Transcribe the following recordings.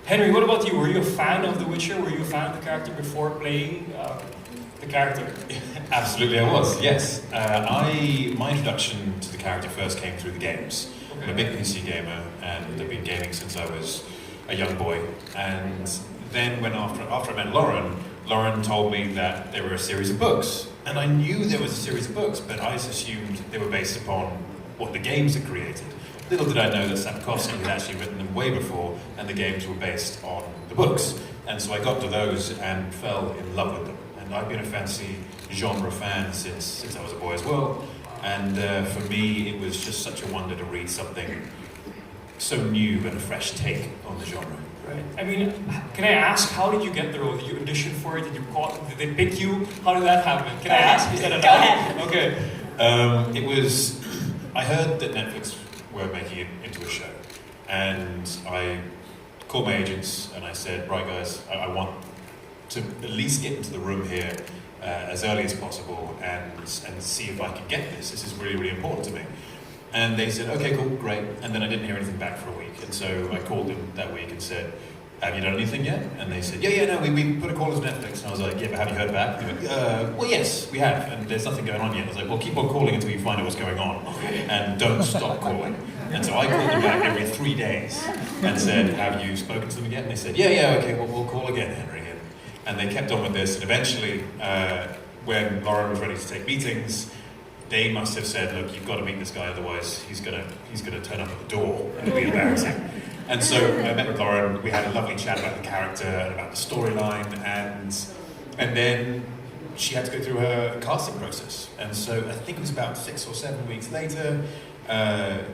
Henry, what about you? Were you a fan of The Witcher? Were you a fan of the character before playing the character? Absolutely, I was. Yes, my introduction to the character first came through the games. I'm a big PC gamer, and I've been gaming since I was a young boy. And then, after I met Lauren told me that there were a series of books, and I knew there was a series of books, but I just assumed they were based upon what the games had created. Little did I know that Sapkowski had actually written them way before, and the games were based on the books. And so I got to those and fell in love with them. And I've been a fantasy genre fan since I was a boy as well. And for me, it was just such a wonder to read something so new and a fresh take on the genre. Right. I mean, can I ask, how did you get the role? Did you audition for it? Did they pick you? How did that happen? Can I ask? Is that Go ahead. Okay. It was, I heard that Netflix were making it into a show, and I called my agents and I said, right guys, I want to at least get into the room here as early as possible and see if I can get this. This is really, really important to me. And they said, okay, cool, great. And then I didn't hear anything back for a week. And so I called them that week and said, have you done anything yet? And they said, no, we put a call to Netflix. And I was like, yeah, but have you heard back? And they went, well, yes, we have. And there's nothing going on yet. I was like, well, keep on calling until you find out what's going on. And don't stop calling. And so I called them back every 3 days and said, have you spoken to them again? And they said, yeah, okay, well, we'll call again, Henry. And they kept on with this. And eventually, when Lauren was ready to take meetings, they must have said, look, you've got to meet this guy, otherwise he's gonna turn up at the door and it'll be embarrassing. And so I met with Lauren, we had a lovely chat about the character and about the storyline, and then she had to go through her casting process. And so I think it was about 6 or 7 weeks later, I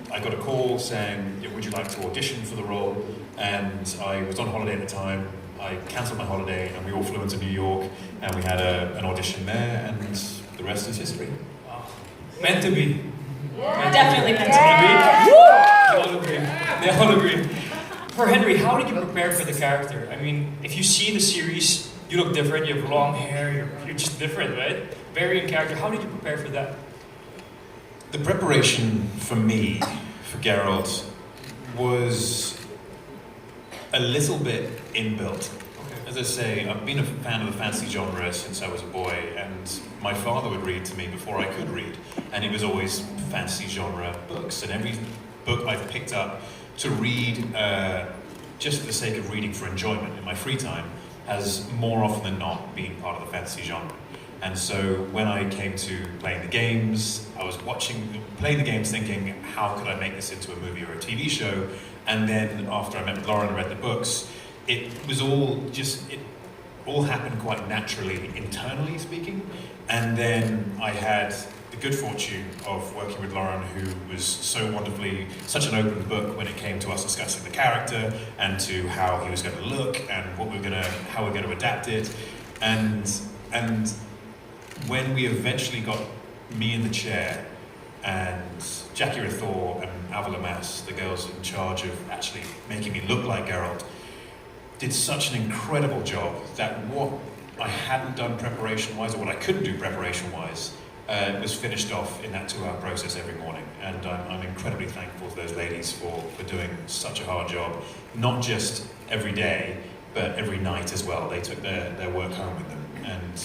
got a call saying, would you like to audition for the role? And I was on holiday at the time. I cancelled my holiday and we all flew into New York and we had an audition there, and the rest is history. Wow. Meant to be. Definitely meant to be. They all agree. For Henry, how did you prepare for the character? I mean, if you see the series, you look different, you have long hair, you're just different, right? Very in character. How did you prepare for that? The preparation for me, for Geralt, was a little bit inbuilt. As I say, I've been a fan of the fantasy genre since I was a boy, and my father would read to me before I could read, and it was always fantasy genre books, and every book I've picked up to read just for the sake of reading for enjoyment in my free time has more often than not been part of the fantasy genre. And so when I came to playing the games, I was playing the games thinking, how could I make this into a movie or a TV show? And then after I met with Lauren and read the books, it all happened quite naturally, internally speaking. And then I had the good fortune of working with Lauren, who was so wonderfully, such an open book when it came to us discussing the character and to how he was going to look and how we're going to adapt it. And when we eventually got me in the chair and Jackie Rathor and Ava Lamas, the girls in charge of actually making me look like Geralt, did such an incredible job that what I hadn't done preparation-wise, or what I couldn't do preparation-wise, was finished off in that 2-hour process every morning. And I'm incredibly thankful to those ladies for doing such a hard job, not just every day, but every night as well. They took their work home with them. And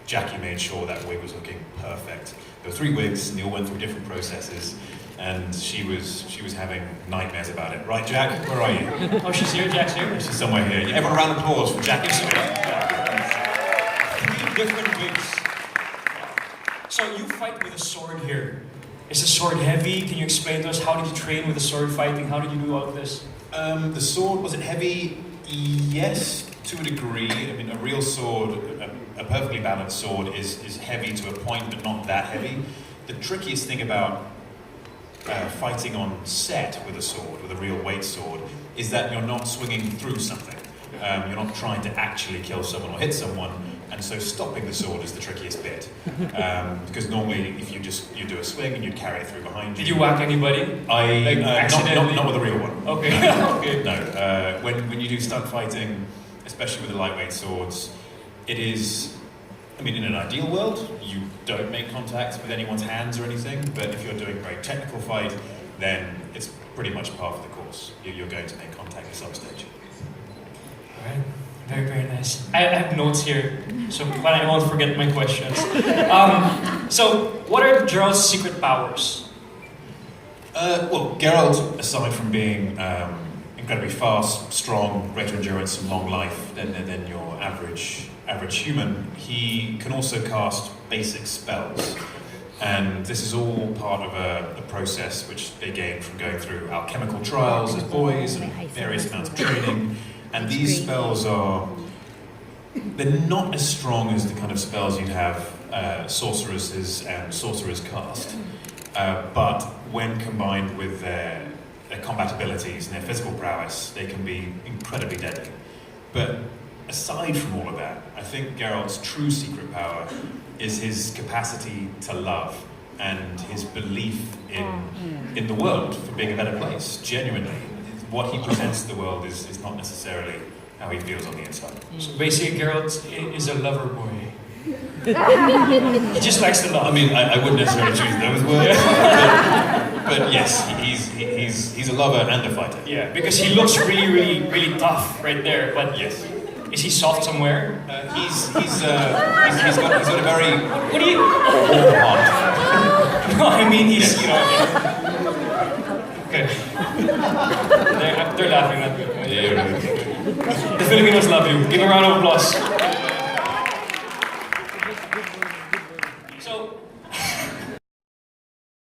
Jackie made sure that wig was looking perfect. There were 3 wigs, and they all went through different processes, and she was having nightmares about it. Right, Jack? Where are you? Oh, she's here. Jack's here. She's somewhere here. Everyone, a round of applause for Jackie. 3 different wigs. So you fight with a sword here. Is the sword heavy? Can you explain to us, how did you train with the sword fighting? How did you do all of this? The sword, was it heavy? Yes, to a degree. I mean, a real sword, a perfectly balanced sword is heavy to a point, but not that heavy. The trickiest thing about fighting on set with a sword, with a real weight sword, is that you're not swinging through something. You're not trying to actually kill someone or hit someone, and so stopping the sword is the trickiest bit. Because normally, if you do a swing and you carry it through behind you. Did you whack anybody? Not with a real one. Okay. Okay. No. When you do stunt fighting, especially with the lightweight swords, it is. I mean, in an ideal world, you don't make contact with anyone's hands or anything, but if you're doing a very technical fight, then it's pretty much part of the course. You're going to make contact at some stage. Nice. I have notes here, so but I won't forget my questions. So, what are Gerald's secret powers? Well, Geralt, aside from being incredibly fast, strong, greater endurance, and long life than your average human, he can also cast basic spells. And this is all part of a process which they gained from going through alchemical trials as boys and various amounts of training. And these spells they're not as strong as the kind of spells you'd have sorceresses and sorcerers cast. But when combined with their combat abilities and their physical prowess, they can be incredibly deadly. But aside from all of that, I think Geralt's true secret power is his capacity to love and his belief in the world for being a better place, genuinely. What he presents to the world is not necessarily how he feels on the inside. So basically, Geralt is a lover boy. He just likes to love. I mean, I wouldn't necessarily choose those words, but yes, he's a lover and a fighter. Yeah, because he looks really tough right there. But Yes. is he soft somewhere? He's got a very What do you? warm heart. No, I mean he's Okay. They're laughing at me. Yeah. The Filipinos love you. Give a round of applause.